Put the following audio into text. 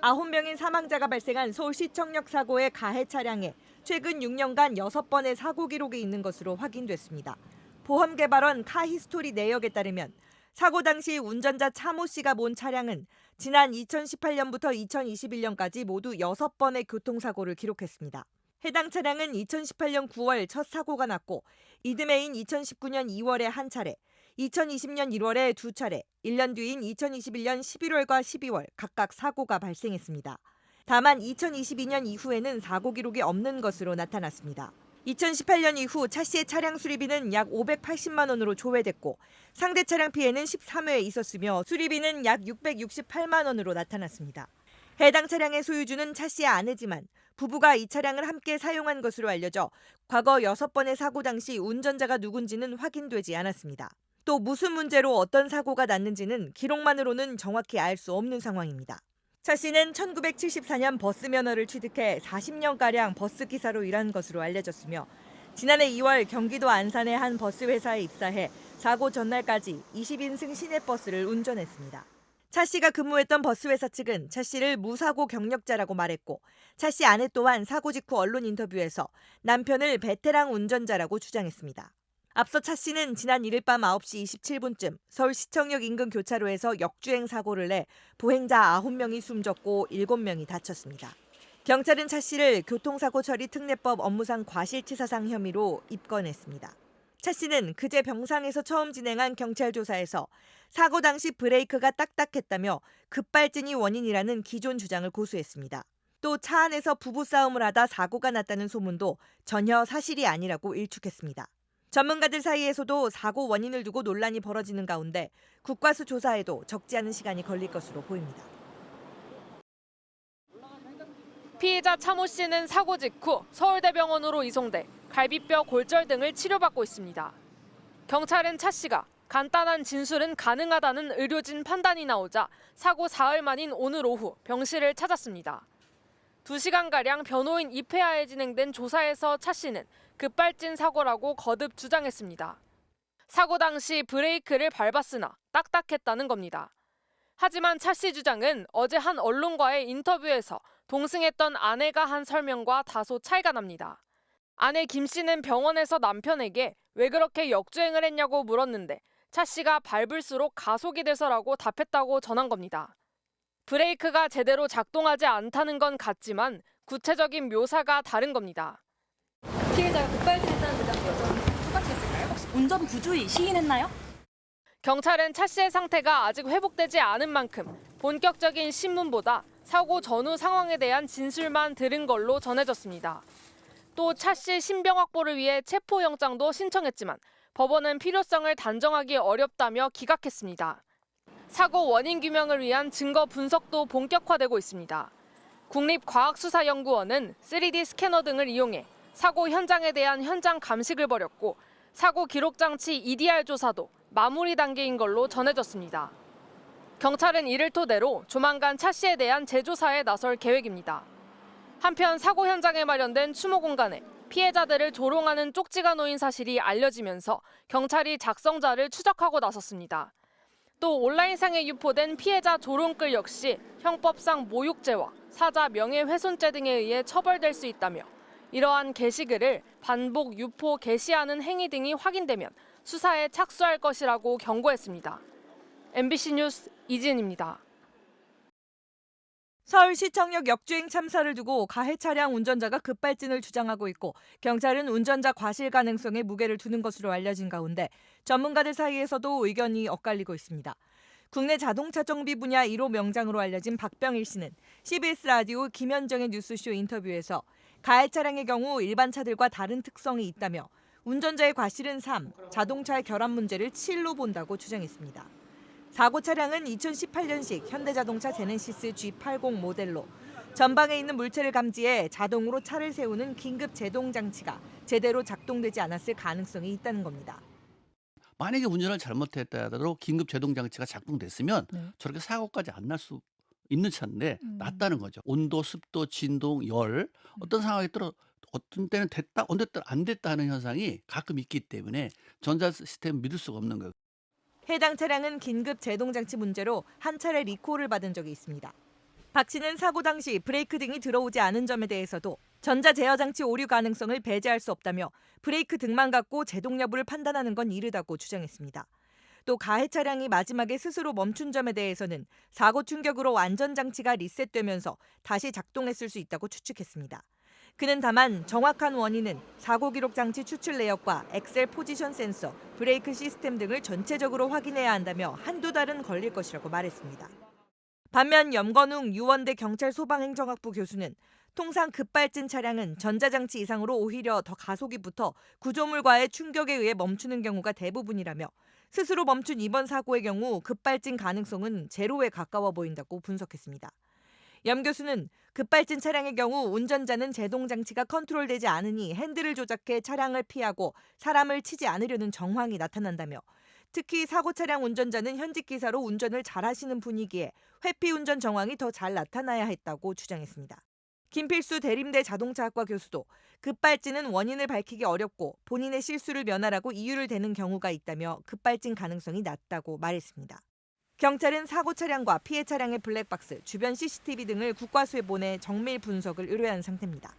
9명인 사망자가 발생한 서울시청역 사고의 가해 차량에 최근 6년간 6번의 사고 기록이 있는 것으로 확인됐습니다. 보험개발원 카히스토리 내역에 따르면 사고 당시 운전자 차모 씨가 몬 차량은 지난 2018년부터 2021년까지 모두 6번의 교통사고를 기록했습니다. 해당 차량은 2018년 9월 첫 사고가 났고 이듬해인 2019년 2월에 한 차례, 2020년 1월에 두 차례, 1년 뒤인 2021년 11월과 12월 각각 사고가 발생했습니다. 다만 2022년 이후에는 사고 기록이 없는 것으로 나타났습니다. 2018년 이후 차 씨의 차량 수리비는 약 580만 원으로 조회됐고 상대 차량 피해는 13회 있었으며 수리비는 약 668만 원으로 나타났습니다. 해당 차량의 소유주는 차 씨의 아내지만 부부가 이 차량을 함께 사용한 것으로 알려져 과거 6번의 사고 당시 운전자가 누군지는 확인되지 않았습니다. 또 무슨 문제로 어떤 사고가 났는지는 기록만으로는 정확히 알 수 없는 상황입니다. 차 씨는 1974년 버스 면허를 취득해 40년가량 버스 기사로 일한 것으로 알려졌으며 지난해 2월 경기도 안산의 한 버스 회사에 입사해 사고 전날까지 20인승 시내버스를 운전했습니다. 차 씨가 근무했던 버스 회사 측은 차 씨를 무사고 경력자라고 말했고 차 씨 아내 또한 사고 직후 언론 인터뷰에서 남편을 베테랑 운전자라고 주장했습니다. 앞서 차 씨는 지난 1일 밤 9시 27분쯤 서울시청역 인근 교차로에서 역주행 사고를 내 보행자 9명이 숨졌고 7명이 다쳤습니다. 경찰은 차 씨를 교통사고 처리 특례법 업무상 과실치사상 혐의로 입건했습니다. 차 씨는 그제 병상에서 처음 진행한 경찰 조사에서 사고 당시 브레이크가 딱딱했다며 급발진이 원인이라는 기존 주장을 고수했습니다. 또 차 안에서 부부싸움을 하다 사고가 났다는 소문도 전혀 사실이 아니라고 일축했습니다. 전문가들 사이에서도 사고 원인을 두고 논란이 벌어지는 가운데 국과수 조사에도 적지 않은 시간이 걸릴 것으로 보입니다. 피해자 차모 씨는 사고 직후 서울대병원으로 이송돼 갈비뼈 골절 등을 치료받고 있습니다. 경찰은 차 씨가 간단한 진술은 가능하다는 의료진 판단이 나오자 사고 사흘 만인 오늘 오후 병실을 찾았습니다. 2시간가량 변호인 입회하에 진행된 조사에서 차 씨는 급발진 사고라고 거듭 주장했습니다. 사고 당시 브레이크를 밟았으나 딱딱했다는 겁니다. 하지만 차 씨 주장은 어제 한 언론과의 인터뷰에서 동승했던 아내가 한 설명과 다소 차이가 납니다. 아내 김 씨는 병원에서 남편에게 왜 그렇게 역주행을 했냐고 물었는데 차 씨가 밟을수록 가속이 돼서라고 답했다고 전한 겁니다. 브레이크가 제대로 작동하지 않다는 건 같지만 구체적인 묘사가 다른 겁니다. 피해자가 급발진했다는 주장도 여전히 똑같았을까요? 혹시 운전 부주의 시인했나요? 경찰은 차 씨의 상태가 아직 회복되지 않은 만큼 본격적인 신문보다 사고 전후 상황에 대한 진술만 들은 걸로 전해졌습니다. 또 차 씨 신병 확보를 위해 체포영장도 신청했지만 법원은 필요성을 단정하기 어렵다며 기각했습니다. 사고 원인 규명을 위한 증거 분석도 본격화되고 있습니다. 국립과학수사연구원은 3D 스캐너 등을 이용해 사고 현장에 대한 현장 감식을 벌였고 사고 기록 장치 EDR 조사도 마무리 단계인 걸로 전해졌습니다. 경찰은 이를 토대로 조만간 차 씨에 대한 재조사에 나설 계획입니다. 한편 사고 현장에 마련된 추모 공간에 피해자들을 조롱하는 쪽지가 놓인 사실이 알려지면서 경찰이 작성자를 추적하고 나섰습니다. 또 온라인상에 유포된 피해자 조롱글 역시 형법상 모욕죄와 사자 명예훼손죄 등에 의해 처벌될 수 있다며 이러한 게시글을 반복 유포 게시하는 행위 등이 확인되면 수사에 착수할 것이라고 경고했습니다. MBC 뉴스 이진입니다. 서울시청역 역주행 참사를 두고 가해 차량 운전자가 급발진을 주장하고 있고 경찰은 운전자 과실 가능성에 무게를 두는 것으로 알려진 가운데 전문가들 사이에서도 의견이 엇갈리고 있습니다. 국내 자동차 정비 분야 1호 명장으로 알려진 박병일 씨는 CBS 라디오 김현정의 뉴스쇼 인터뷰에서 가해 차량의 경우 일반 차들과 다른 특성이 있다며 운전자의 과실은 3, 자동차의 결함 문제를 7로 본다고 주장했습니다. 사고 차량은 2018년식 현대자동차 제네시스 G80 모델로 전방에 있는 물체를 감지해 자동으로 차를 세우는 긴급 제동 장치가 제대로 작동되지 않았을 가능성이 있다는 겁니다. 만약에 운전을 잘못했다 하더라도 긴급 제동 장치가 작동됐으면 저렇게 사고까지 안 날 수 있는 차인데 났다는 거죠. 온도, 습도, 진동, 열 어떤 상황에 따라 어떤 때는 됐다, 어떤 때는 안 됐다 하는 현상이 가끔 있기 때문에 전자 시스템 믿을 수가 없는 거예요. 해당 차량은 긴급 제동 장치 문제로 한 차례 리콜을 받은 적이 있습니다. 박 씨는 사고 당시 브레이크 등이 들어오지 않은 점에 대해서도 전자 제어 장치 오류 가능성을 배제할 수 없다며 브레이크 등만 갖고 제동 여부를 판단하는 건 이르다고 주장했습니다. 또 가해 차량이 마지막에 스스로 멈춘 점에 대해서는 사고 충격으로 안전장치가 리셋되면서 다시 작동했을 수 있다고 추측했습니다. 그는 다만 정확한 원인은 사고 기록 장치 추출 내역과 엑셀 포지션 센서, 브레이크 시스템 등을 전체적으로 확인해야 한다며 한두 달은 걸릴 것이라고 말했습니다. 반면 염건웅 유원대 경찰 소방행정학부 교수는 통상 급발진 차량은 전자장치 이상으로 오히려 더 가속이 붙어 구조물과의 충격에 의해 멈추는 경우가 대부분이라며 스스로 멈춘 이번 사고의 경우 급발진 가능성은 제로에 가까워 보인다고 분석했습니다. 염 교수는 급발진 차량의 경우 운전자는 제동장치가 컨트롤되지 않으니 핸들을 조작해 차량을 피하고 사람을 치지 않으려는 정황이 나타난다며 특히 사고 차량 운전자는 현직 기사로 운전을 잘하시는 분이기에 회피 운전 정황이 더 잘 나타나야 했다고 주장했습니다. 김필수 대림대 자동차학과 교수도 급발진은 원인을 밝히기 어렵고 본인의 실수를 면하라고 이유를 대는 경우가 있다며 급발진 가능성이 낮다고 말했습니다. 경찰은 사고 차량과 피해 차량의 블랙박스, 주변 CCTV 등을 국과수에 보내 정밀 분석을 의뢰한 상태입니다.